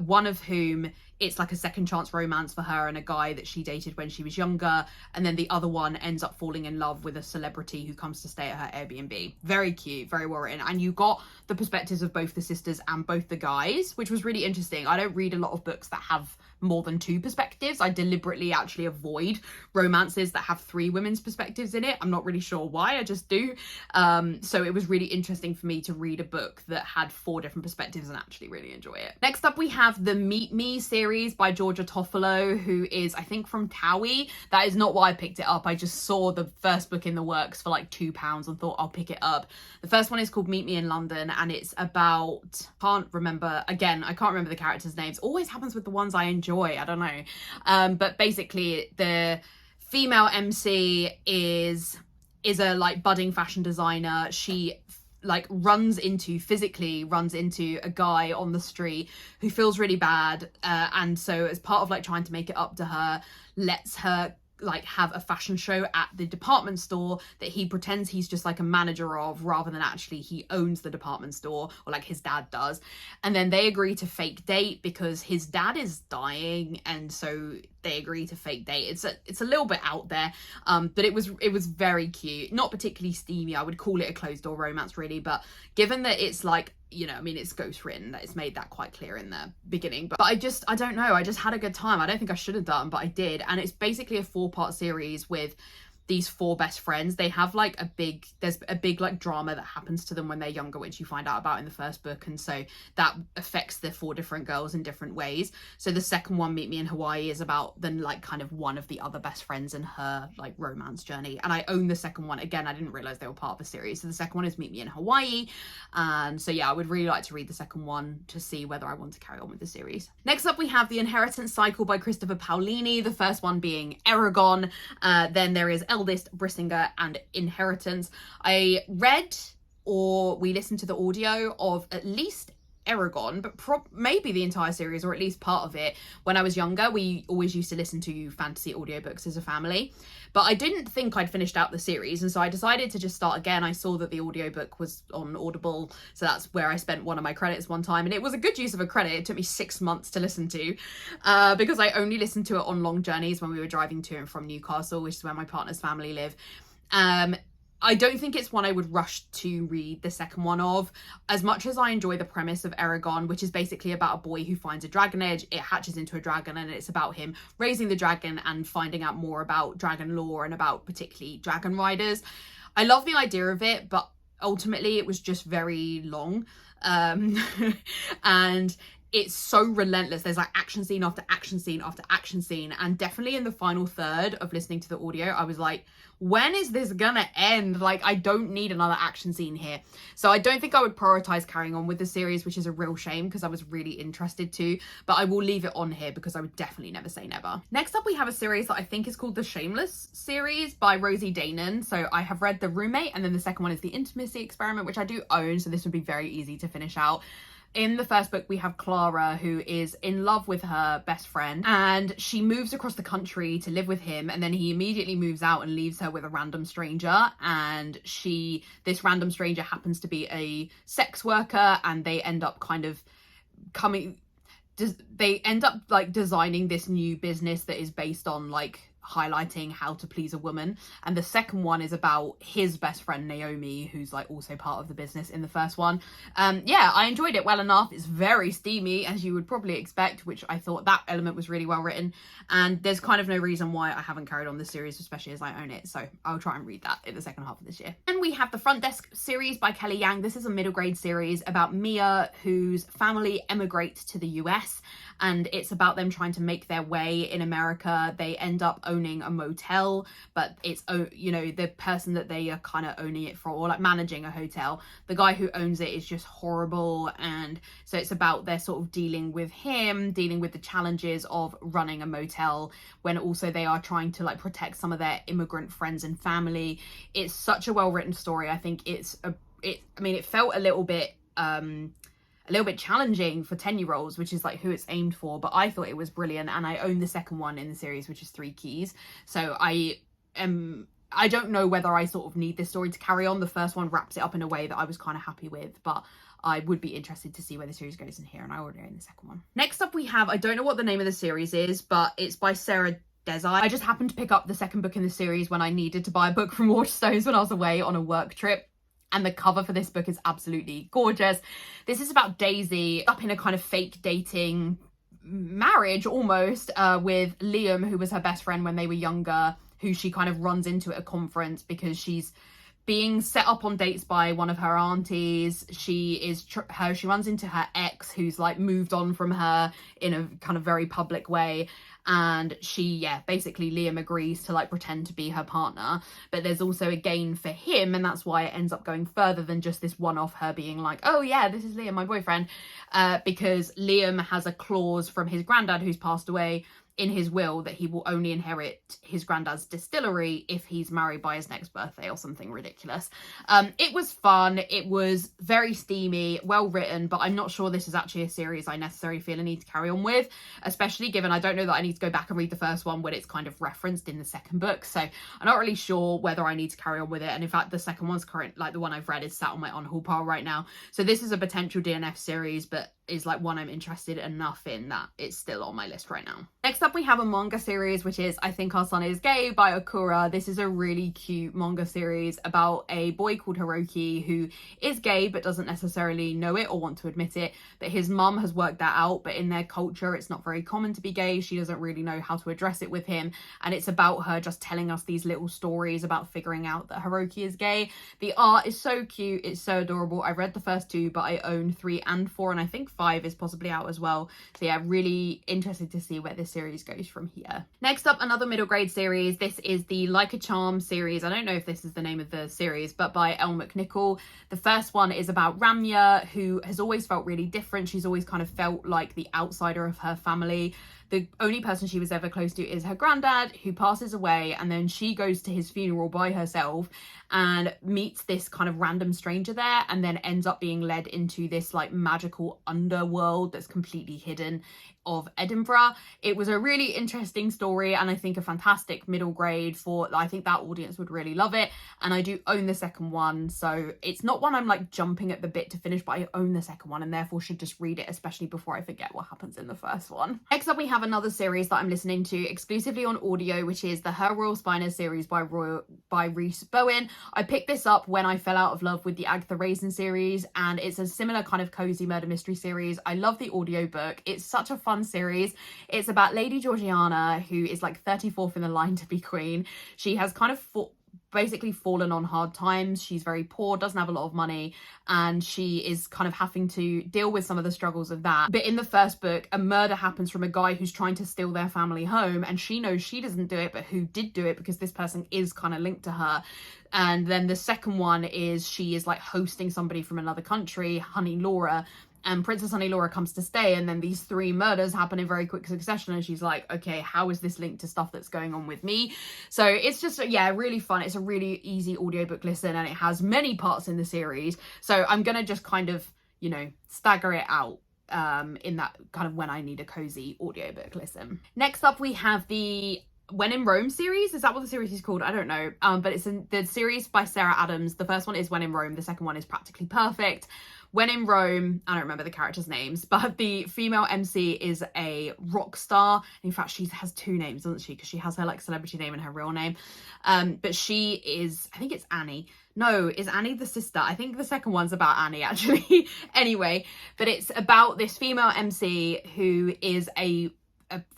Speaker 1: one of whom it's like a second chance romance for her and a guy that she dated when she was younger, and then the other one ends up falling in love with a celebrity who comes to stay at her Airbnb. Very cute, very well written, and you got the perspectives of both the sisters and both the guys, which was really interesting. I don't read a lot of books that have more than two perspectives. I deliberately actually avoid romances that have three women's perspectives in it. I'm not really sure why, I just do. So it was really interesting for me to read a book that had four different perspectives and actually really enjoy it. Next up, we have the Meet Me series by Georgia Toffolo, who is, I think, from Towie. That is not why I picked it up. I just saw the first book in the works for like £2 and thought I'll pick it up. The first one is called Meet Me in London, and it's about, I can't remember the characters' names. Always happens with the ones I enjoy. I don't know. But basically the female MC is a like budding fashion designer. She like physically runs into a guy on the street who feels really bad, and so as part of like trying to make it up to her, lets her like have a fashion show at the department store that he pretends he's just like a manager of, rather than actually he owns the department store, or like his dad does. And then they agree to fake date because his dad is dying, and so they agree to fake date. It's a little bit out there, but it was very cute. Not particularly steamy. I would call it a closed door romance really, but given that it's like, you know, I mean, it's ghost written, that it's made that quite clear in the beginning, but I don't know, I just had a good time. I don't think I should have done, but I did. And it's basically a 4-part series with these 4 best friends. They have like there's a big like drama that happens to them when they're younger, which you find out about in the first book, and so that affects the 4 different girls in different ways. So the second one, Meet Me in Hawaii, is about then like kind of one of the other best friends and her like romance journey, and I own the second one. Again, I didn't realize they were part of a series. So the second one is Meet Me in Hawaii, and so yeah, I would really like to read the second one to see whether I want to carry on with the series. Next up, we have The Inheritance Cycle by Christopher Paolini, the first one being Eragon. Then there is Eldest, Brissinger, and Inheritance. I read, or we listened to the audio of at least Eragon, but maybe the entire series, or at least part of it, when I was younger. We always used to listen to fantasy audiobooks as a family, but I didn't think I'd finished out the series, and so I decided to just start again. I saw that the audiobook was on Audible, so that's where I spent one of my credits one time, and it was a good use of a credit. It took me 6 months to listen to, because I only listened to it on long journeys when we were driving to and from Newcastle, which is where my partner's family live. I don't think it's one I would rush to read the second one of. As much as I enjoy the premise of Eragon, which is basically about a boy who finds a dragon egg, it hatches into a dragon, and it's about him raising the dragon and finding out more about dragon lore and about particularly dragon riders. I love the idea of it, but ultimately it was just very long. And it's so relentless. There's like action scene after action scene after action scene. And definitely in the final third of listening to the audio, I was like, when is this gonna end? Like, I don't need another action scene here. So I don't think I would prioritize carrying on with the series, which is a real shame because I was really interested to, but I will leave it on here because I would definitely never say never. Next up, we have a series that I think is called the Shameless series by Rosie Danon. So I have read The Roommate, and then the second one is The Intimacy Experiment, which I do own, so this would be very easy to finish out. In the first book, we have Clara, who is in love with her best friend, and she moves across the country to live with him, and then he immediately moves out and leaves her with a random stranger, and this random stranger happens to be a sex worker, and they end up like designing this new business that is based on like highlighting how to please a woman. And the second one is about his best friend Naomi, who's like also part of the business in the first one. Yeah, I enjoyed it well enough. It's very steamy, as you would probably expect, which I thought that element was really well written, and there's kind of no reason why I haven't carried on this series, especially as I own it, so I'll try and read that in the second half of this year. And we have the Front Desk series by Kelly Yang. This is a middle grade series about Mia, whose family emigrates to the US, and it's about them trying to make their way in America. They end up owning a motel, but it's, you know, the person that they are kind of owning it for, or like managing a hotel, the guy who owns it is just horrible. And so it's about their sort of dealing with the challenges of running a motel when also they are trying to like protect some of their immigrant friends and family. It's such a well-written story. I think it felt a little bit challenging for 10-year-olds, which is like who it's aimed for, but I thought it was brilliant. And I own the second one in the series, which is 3 Keys. So I don't know whether I sort of need this story to carry on. The first one wraps it up in a way that I was kind of happy with, but I would be interested to see where the series goes in here, and I already own the second one. Next up we have, I don't know what the name of the series is, but it's by Sarah Desai. I just happened to pick up the second book in the series when I needed to buy a book from Waterstones when I was away on a work trip. And the cover for this book is absolutely gorgeous. This is about Daisy up in a kind of fake dating marriage almost with Liam, who was her best friend when they were younger, who she kind of runs into at a conference because she's being set up on dates by one of her aunties. She runs into her ex, who's like moved on from her in a kind of very public way. And basically Liam agrees to like pretend to be her partner, but there's also a gain for him, and that's why it ends up going further than just this one-off her being like, oh yeah, this is Liam, my boyfriend, because Liam has a clause from his granddad, who's passed away, in his will that he will only inherit his granddad's distillery if he's married by his next birthday or something ridiculous. It was fun. It was very steamy, well written, but I'm not sure this is actually a series I necessarily feel a need to carry on with, especially given I don't know that I need to go back and read the first one when it's kind of referenced in the second book. So I'm not really sure whether I need to carry on with it. And in fact, the second one's the one I've read is sat on my on-haul pile right now. So this is a potential DNF series, but is like one I'm interested enough in that it's still on my list right now. Next up we have a manga series, which is I Think Our Son Is Gay by Okura. This is a really cute manga series about a boy called Hiroki who is gay but doesn't necessarily know it or want to admit it, but his mum has worked that out, but in their culture it's not very common to be gay. She doesn't really know how to address it with him, and it's about her just telling us these little stories about figuring out that Hiroki is gay. The art is so cute, it's so adorable. I read the first 2, but I own 3 and 4, and I think 5 is possibly out as well. So yeah, really interested to see where this series goes from here. Next up, another middle grade series. This is the Like a Charm series. I don't know if this is the name of the series, but by Elle McNichol. The first one is about Ramya, who has always felt really different. She's always kind of felt like the outsider of her family. The only person she was ever close to is her granddad, who passes away, and then she goes to his funeral by herself and meets this kind of random stranger there, and then ends up being led into this like magical underworld that's completely hidden of Edinburgh. It was a really interesting story, and I think a fantastic middle grade I think that audience would really love it. And I do own the second one, so it's not one I'm like jumping at the bit to finish, but I own the second one and therefore should just read it, especially before I forget what happens in the first one. Next up we have another series that I'm listening to exclusively on audio, which is the Her Royal Spiners series by Rhys Bowen. I picked this up when I fell out of love with the Agatha Raisin series, and it's a similar kind of cozy murder mystery series. I love the audiobook. It's such a fun series. It's about Lady Georgiana, who is like 34th in the line to be queen. She has kind of basically fallen on hard times. She's very poor, doesn't have a lot of money, and she is kind of having to deal with some of the struggles of that. But in the first book, a murder happens from a guy who's trying to steal their family home, and she knows she doesn't do it, but who did do it, because this person is kind of linked to her. And then the second one is she is like hosting somebody from another country, Honey Laura, and Princess Honey Laura comes to stay, and then these 3 murders happen in very quick succession, and she's like, okay, how is this linked to stuff that's going on with me? So it's just, yeah, really fun. It's a really easy audiobook listen, and it has many parts in the series, so I'm gonna just kind of, you know, stagger it out in that kind of when I need a cozy audiobook listen. Next up, we have the When in Rome series. Is that what the series is called? I don't know, but it's the series by Sarah Adams. The first one is When in Rome, the second one is Practically Perfect. When in Rome, I don't remember the characters' names, but the female MC is a rock star. In fact, she has 2 names, doesn't she? Because she has her like celebrity name and her real name. But she is, I think it's Annie. No, is Annie the sister? I think the second one's about Annie, actually. Anyway, but it's about this female MC who is a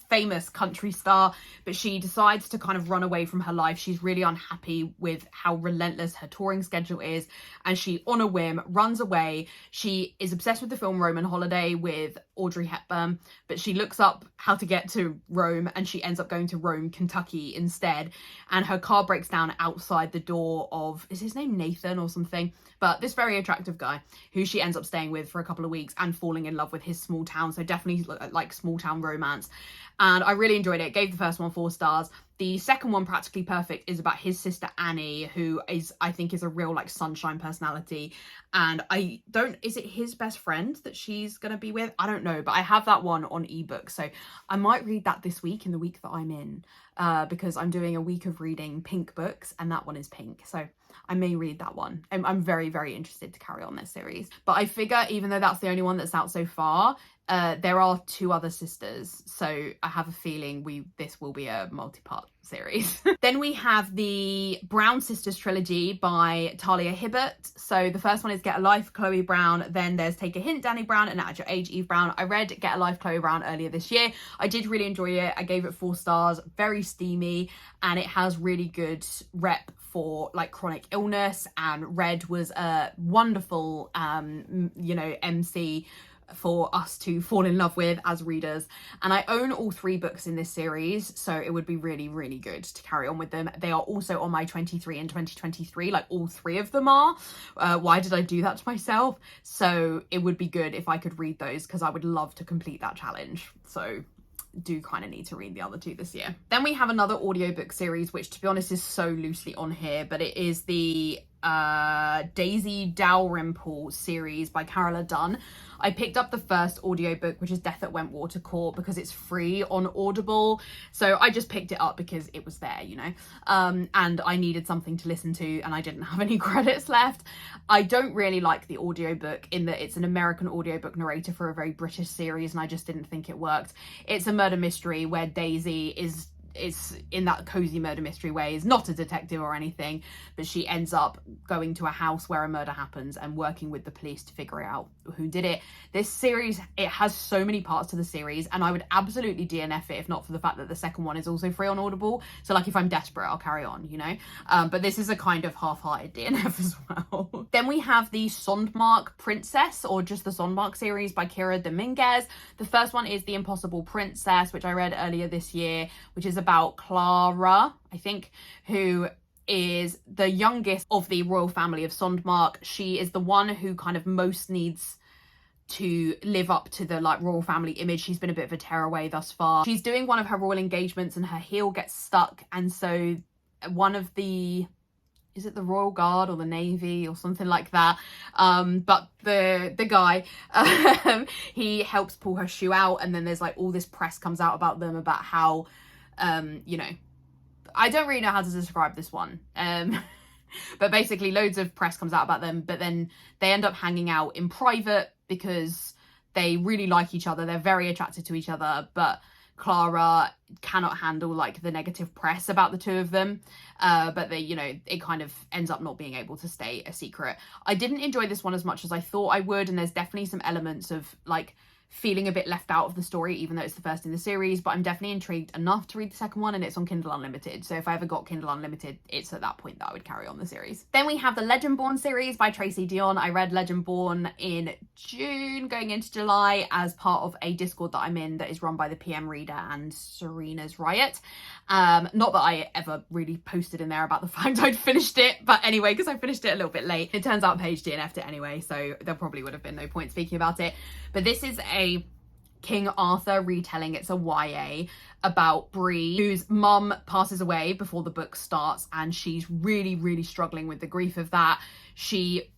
Speaker 1: famous country star, but she decides to kind of run away from her life. She's really unhappy with how relentless her touring schedule is, and she, on a whim, runs away. She is obsessed with the film Roman Holiday with Audrey Hepburn, but she looks up how to get to Rome, and she ends up going to Rome, Kentucky instead, and her car breaks down outside the door of, is his name Nathan or something? But this very attractive guy who she ends up staying with for a couple of weeks and falling in love with his small town. So definitely like small town romance. And I really enjoyed it. Gave the first one 4 stars. The second one, Practically Perfect, is about his sister Annie, who is, I think, is a real like sunshine personality. And is it his best friend that she's gonna be with? I don't know, but I have that one on ebook, so I might read that this week, in the week that I'm in, because I'm doing a week of reading pink books, and that one is pink, so I may read that one. I'm very, very interested to carry on this series. But I figure, even though that's the only one that's out so far, there are 2 other sisters, so I have a feeling this will be a multi-part series. Then we have the Brown Sisters trilogy by Talia Hibbert. So the first one is Get a Life, Chloe Brown. Then there's Take a Hint, Danny Brown, and At Your Age, Eve Brown. I read Get a Life, Chloe Brown earlier this year. I did really enjoy it. I gave it 4 stars, very steamy, and it has really good rep for like chronic illness, and Red was a wonderful MC for us to fall in love with as readers. And I own all 3 books in this series, so it would be really, really good to carry on with them. They are also on my 23 and 2023, like all 3 of them are. Why did I do that to myself? So it would be good if I could read those, because I would love to complete that challenge. So do kind of need to read the other 2 this year. Then we have another audiobook series, which to be honest is so loosely on here, but it is the Daisy Dalrymple series by Carola Dunn. I picked up the first audiobook, which is Death at Wentwater Court, because it's free on Audible. So I just picked it up because it was there, you know, and I needed something to listen to, and I didn't have any credits left. I don't really like the audiobook in that it's an American audiobook narrator for a very British series, and I just didn't think it worked. It's a murder mystery where Daisy is in that cozy murder mystery way, is not a detective or anything, but she ends up going to a house where a murder happens and working with the police to figure out who did it. This series, it has so many parts to the series, and I would absolutely DNF it if not for the fact that the second one is also free on Audible. So like if I'm desperate, I'll carry on, you know, but this is a kind of half-hearted DNF as well. Then we have the Sondmark Princess, or just the Sondmark series by Kira Dominguez. The first one is The Impossible Princess, which I read earlier this year, which is about Clara, I think, who is the youngest of the royal family of Sondmark. She is the one who kind of most needs to live up to the like royal family image. She's been a bit of a tearaway thus far. She's doing one of her royal engagements and her heel gets stuck, and so one of the, is it the Royal Guard or the Navy or something like that, but the guy, he helps pull her shoe out, and then there's like all this press comes out about them, about how you know, I don't really know how to describe this one, but basically loads of press comes out about them, but then they end up hanging out in private because they really like each other, they're very attracted to each other, but Clara cannot handle like the negative press about the 2 of them, but they, you know, it kind of ends up not being able to stay a secret. I didn't enjoy this one as much as I thought I would, and there's definitely some elements of like feeling a bit left out of the story, even though it's the first in the series, but I'm definitely intrigued enough to read the second one, and it's on Kindle Unlimited. So if I ever got Kindle Unlimited, it's at that point that I would carry on the series. Then we have the Legendborn series by Tracy Dion. I read Legendborn in June going into July as part of a Discord that I'm in that is run by the PM Reader and Serena's Riot. Not that I ever really posted in there about the fact I'd finished it, but anyway, because I finished it a little bit late, it turns out Paige DNF'd it anyway, so there probably would have been no point speaking about it. But this is a King Arthur retelling. It's a YA about Bree, whose mum passes away before the book starts, and she's really struggling with the grief of that. She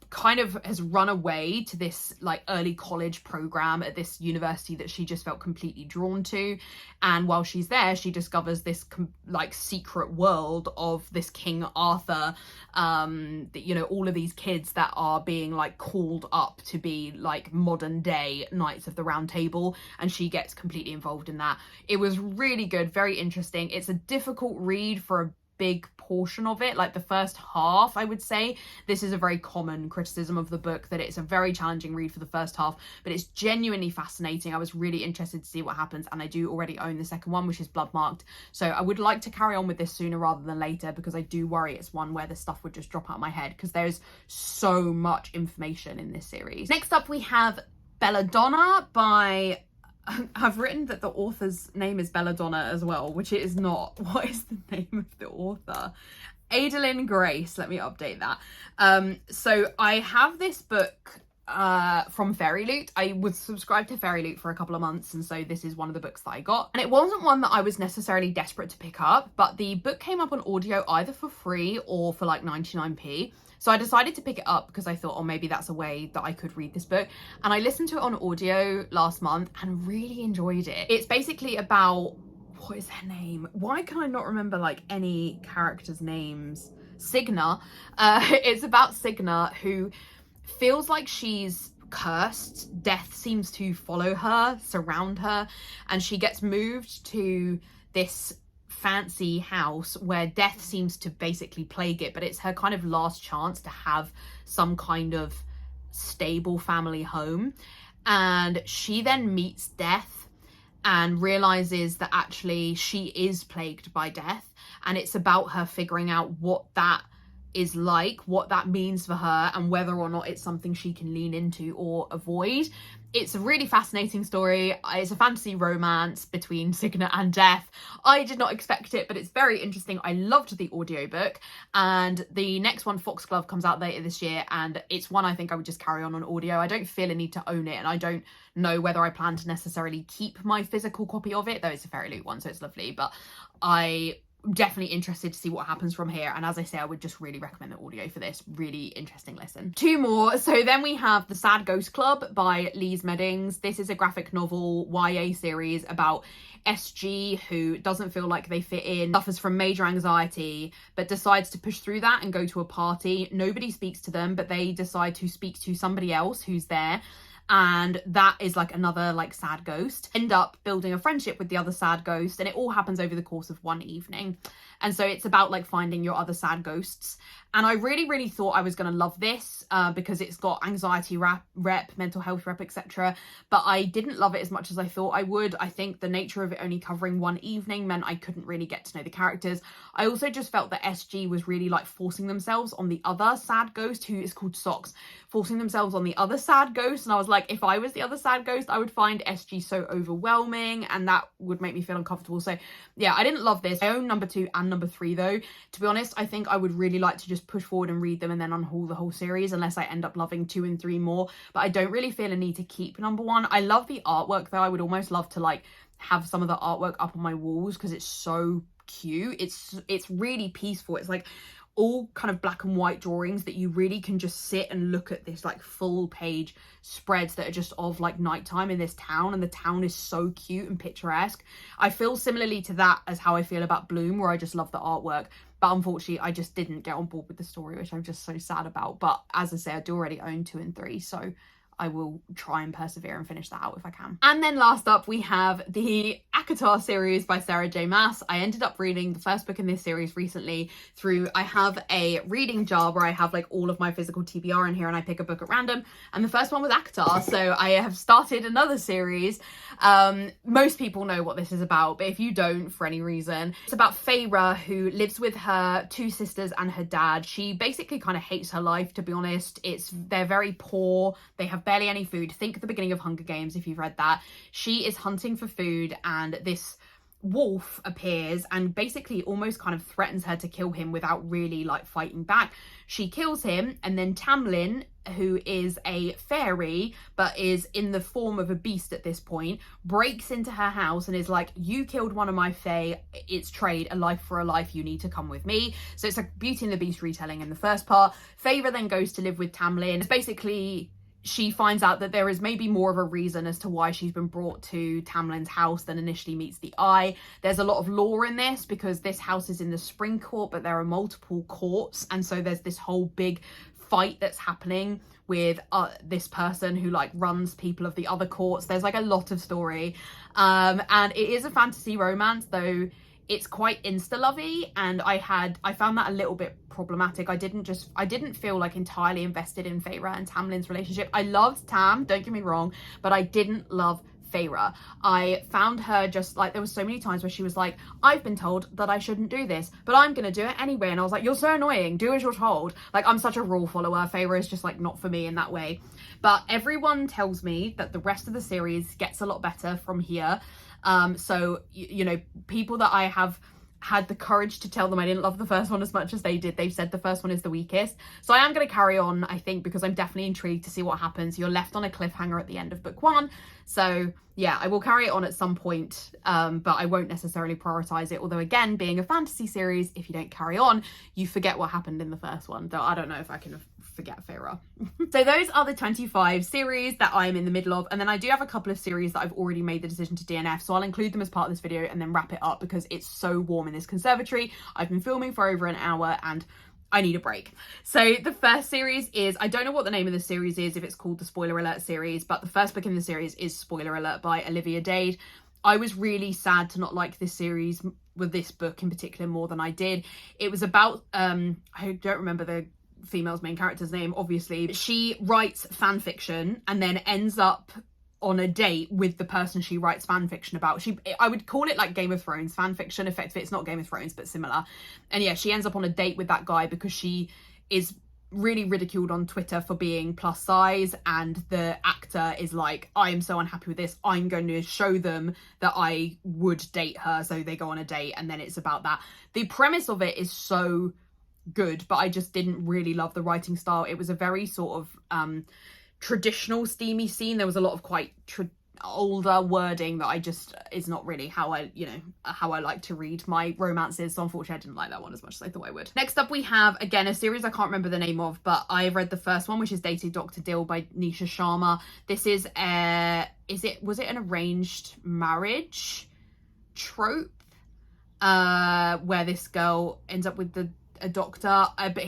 Speaker 1: kind of has run away to this like early college program at this university that she just felt completely drawn to, and while she's there she discovers this like secret world of this King Arthur, that, you know, all of these kids that are being like called up to be like modern day Knights of the Round Table, and she gets completely involved in that. It was really good, very interesting. It's a difficult read for a big portion of it, like the first half. I would say this is a very common criticism of the book, that it's a very challenging read for the first half, but it's genuinely fascinating. I was really interested to see what happens, and I do already own the second one, which is Bloodmarked, so I would like to carry on with this sooner rather than later, because I do worry it's one where the stuff would just drop out of my head because there's so much information in this series. Next up we have Belladonna by I've written that the author's name is Belladonna as well, which it is not. What is the name of the author? Adalyn Grace. Let me update that. So I have this book from Fairy Loot. I was subscribed to Fairy Loot for a couple of months, and so this is one of the books that I got. And it wasn't one that I was necessarily desperate to pick up, but the book came up on audio either for free or for like 99p. So I decided to pick it up because I thought, oh, maybe that's a way that I could read this book. And I listened to it on audio last month and really enjoyed it. It's basically about, what is her name? Why can I not remember like any characters' names? Signa. It's about Signa, who feels like she's cursed. Death seems to follow her, surround her, and she gets moved to this fancy house where death seems to basically plague it, but it's her kind of last chance to have some kind of stable family home. And she then meets death and realizes that actually she is plagued by death, and it's about her figuring out what that is like, what that means for her, and whether or not it's something she can lean into or avoid. It's a really fascinating story. It's a fantasy romance between Signa and Death. I did not expect it, but it's very interesting. I loved the audiobook, and the next one, Foxglove, comes out later this year, and it's one I think I would just carry on audio. I don't feel a need to own it, and I don't know whether I plan to necessarily keep my physical copy of it, though it's a Fairy Loot one, so it's lovely, but I definitely interested to see what happens from here, and as I say, I would just really recommend the audio for this. Really interesting listen. Two more. So then we have The Sad Ghost Club by Lise Meddings. This is a graphic novel YA series about SG, who doesn't feel like they fit in, suffers from major anxiety, but decides to push through that and go to a party. Nobody speaks to them, but they decide to speak to somebody else who's there, and that is like another like sad ghost. End up building a friendship with the other sad ghost, and it all happens over the course of one evening. And so it's about like finding your other sad ghosts. And I really thought I was going to love this because it's got anxiety rep, mental health rep, etc. But I didn't love it as much as I thought I would. I think the nature of it only covering one evening meant I couldn't really get to know the characters. I also just felt that SG was really like forcing themselves on the other sad ghost, who is called Socks, forcing themselves on the other sad ghost. And I was like, if I was the other sad ghost, I would find SG so overwhelming, and that would make me feel uncomfortable. So yeah, I didn't love this. I own number 2 and number 3 though. To be honest, I think I would really like to just push forward and read them and then unhaul the whole series, unless I end up loving 2 and 3 more. But I don't really feel a need to keep number 1. I love the artwork though. I would almost love to like have some of the artwork up on my walls because it's so cute. It's really peaceful. It's like all kind of black and white drawings that you really can just sit and look at this like full page spreads that are just of like nighttime in this town, and the town is so cute and picturesque. I feel similarly to that as how I feel about Bloom, where I just love the artwork, but unfortunately I just didn't get on board with the story, which I'm just so sad about. But as I say, I do already own 2 and 3, so I will try and persevere and finish that out if I can. And then last up we have the ACOTAR series by Sarah J Maas. I ended up reading the first book in this series recently through, I have a reading jar where I have like all of my physical TBR in here and I pick a book at random, and the first one was ACOTAR. So I have started another series. Most people know what this is about, but if you don't for any reason, it's about Feyre, who lives with her two sisters and her dad. She basically kind of hates her life, to be honest. They're very poor, they have barely any food. Think at the beginning of Hunger Games, if you've read that. She is hunting for food and this wolf appears and basically almost kind of threatens her to kill him without really like fighting back. She kills him, and then Tamlin, who is a fairy but is in the form of a beast at this point, breaks into her house and is like, you killed one of my fae, it's trade, a life for a life, you need to come with me. So it's a Beauty and the Beast retelling in the first part. Feyre then goes to live with Tamlin. It's basically, she finds out that there is maybe more of a reason as to why she's been brought to Tamlin's house than initially meets the eye. There's a lot of lore in this because this house is in the Spring Court, but there are multiple courts, and so there's this whole big fight that's happening with this person who like runs people of the other courts. There's like a lot of story, and it is a fantasy romance, though it's quite insta-lovey, and I found that a little bit problematic. I didn't feel like entirely invested in Feyre and Tamlin's relationship. I loved Tam, don't get me wrong, but I didn't love Feyre. I found her just like, there was so many times where she was like, I've been told that I shouldn't do this, but I'm gonna do it anyway. And I was like, you're so annoying, do as you're told. Like, I'm such a rule follower. Feyre is just like not for me in that way. But everyone tells me that the rest of the series gets a lot better from here. So, you know, people that I have had the courage to tell them I didn't love the first one as much as they did, they've said the first one is the weakest. So I am going to carry on, I think, because I'm definitely intrigued to see what happens. You're left on a cliffhanger at the end of book one. So yeah, I will carry it on at some point, but I won't necessarily prioritize it. Although again, being a fantasy series, if you don't carry on, you forget what happened in the first one. Though I don't know if I can forget Feyre. So those are the 25 series that I'm in the middle of. And then I do have a couple of series that I've already made the decision to DNF. So I'll include them as part of this video and then wrap it up because it's so warm in this conservatory. I've been filming for over an hour and I need a break. So the first series is, I don't know what the name of the series is, if it's called the Spoiler Alert series, but the first book in the series is Spoiler Alert by Olivia Dade. I was really sad to not like this series, with this book in particular, more than I did. It was about, I don't remember the female's main character's name, obviously. She writes fan fiction and then ends up on a date with the person she writes fan fiction about. I would call it like Game of Thrones fan fiction, effectively. It's not Game of Thrones, but similar. And yeah, she ends up on a date with that guy because she is really ridiculed on Twitter for being plus size, and the actor is like, I am so unhappy with this, I'm going to show them that I would date her. So they go on a date and then it's about that. The premise of it is so good, but I just didn't really love the writing style. It was a very sort of traditional steamy scene. There was a lot of quite older wording that I just is not really how I like to read my romances. So unfortunately I didn't like that one as much as I thought I would. Next up we have, again, a series I can't remember the name of, but I read the first one, which is Dating Dr. Dill by Nisha Sharma. This is was it an arranged marriage trope where this girl ends up with a doctor, but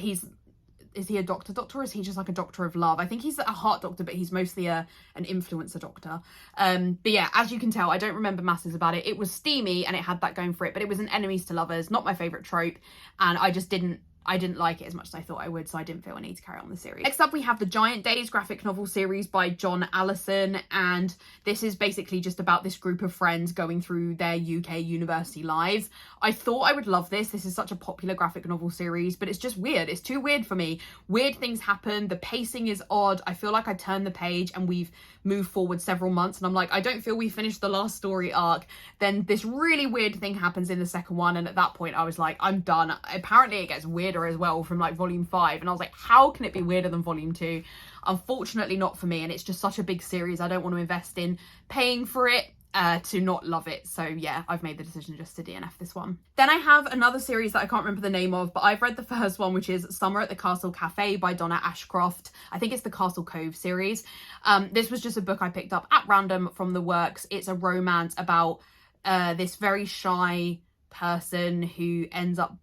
Speaker 1: is he a doctor or is he just like a doctor of love? I think he's a heart doctor, but he's mostly an influencer doctor. But yeah, as you can tell, I don't remember masses about it. It was steamy and it had that going for it, but it was an enemies to lovers, not my favourite trope, and I didn't like it as much as I thought I would, so I didn't feel a need to carry on the series. Next up we have the Giant Days graphic novel series by John Allison, and this is basically just about this group of friends going through their UK university lives. I thought I would love this. This is such a popular graphic novel series, but it's just weird. It's too weird for me. Weird things happen. The pacing is odd. I feel like I turned the page and we've moved forward several months and I'm like, I don't feel we finished the last story arc. Then this really weird thing happens in the second one, and at that point I was like, I'm done. Apparently it gets weirder as well from like volume 5, and I was like, how can it be weirder than volume 2? Unfortunately not for me, and it's just such a big series. I don't want to invest in paying for it to not love it. So yeah, I've made the decision just to DNF this one. Then I have another series that I can't remember the name of, but I've read the first one, which is Summer at the Castle Cafe by Donna Ashcroft. I think it's the Castle Cove series. This was just a book I picked up at random from the works. It's a romance about this very shy person who ends up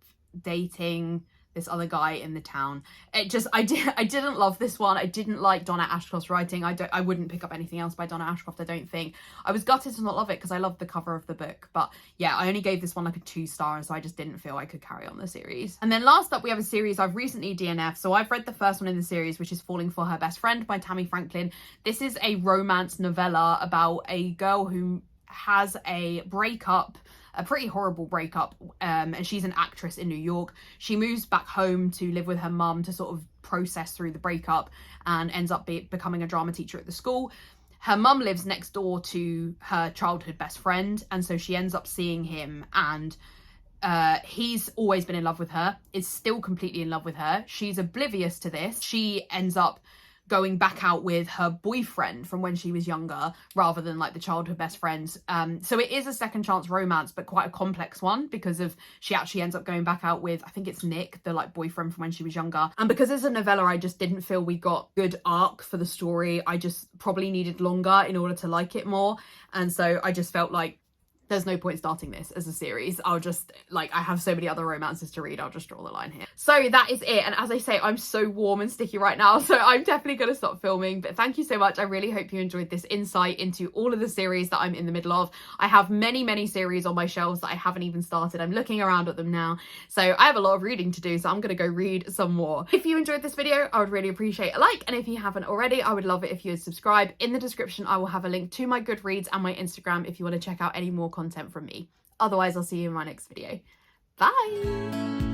Speaker 1: dating this other guy in the town. I didn't love this one. I didn't like Donna Ashcroft's writing. I wouldn't pick up anything else by Donna Ashcroft, I don't think. I was gutted to not love it because I loved the cover of the book, but yeah, I only gave this one like a 2-star, and so I just didn't feel I could carry on the series. And then last up, we have a series I've recently DNF'd. So I've read the first one in the series, which is Falling for Her Best Friend by Tammy Franklin. This is a romance novella about a girl who has a breakup, a pretty horrible breakup, and she's an actress in New York. She moves back home to live with her mum to sort of process through the breakup, and ends up becoming a drama teacher at the school. Her mum lives next door to her childhood best friend, and so she ends up seeing him, and he's always been in love with her, is still completely in love with her. She's oblivious to this. She ends up going back out with her boyfriend from when she was younger, rather than like the childhood best friends. So it is a second chance romance, but quite a complex one, because of she actually ends up going back out with, I think it's Nick, the like boyfriend from when she was younger. And because it's a novella, I just didn't feel we got good arc for the story. I just probably needed longer in order to like it more. And so I just felt like there's no point starting this as a series. I'll just, like, I have so many other romances to read, I'll just draw the line here. So that is it. And as I say, I'm so warm and sticky right now, so I'm definitely going to stop filming. But thank you so much. I really hope you enjoyed this insight into all of the series that I'm in the middle of. I have many, many series on my shelves that I haven't even started. I'm looking around at them now. So I have a lot of reading to do, so I'm going to go read some more. If you enjoyed this video, I would really appreciate a like. And if you haven't already, I would love it if you would subscribe. In the description, I will have a link to my Goodreads and my Instagram if you want to check out any more content from me. Otherwise, I'll see you in my next video. Bye!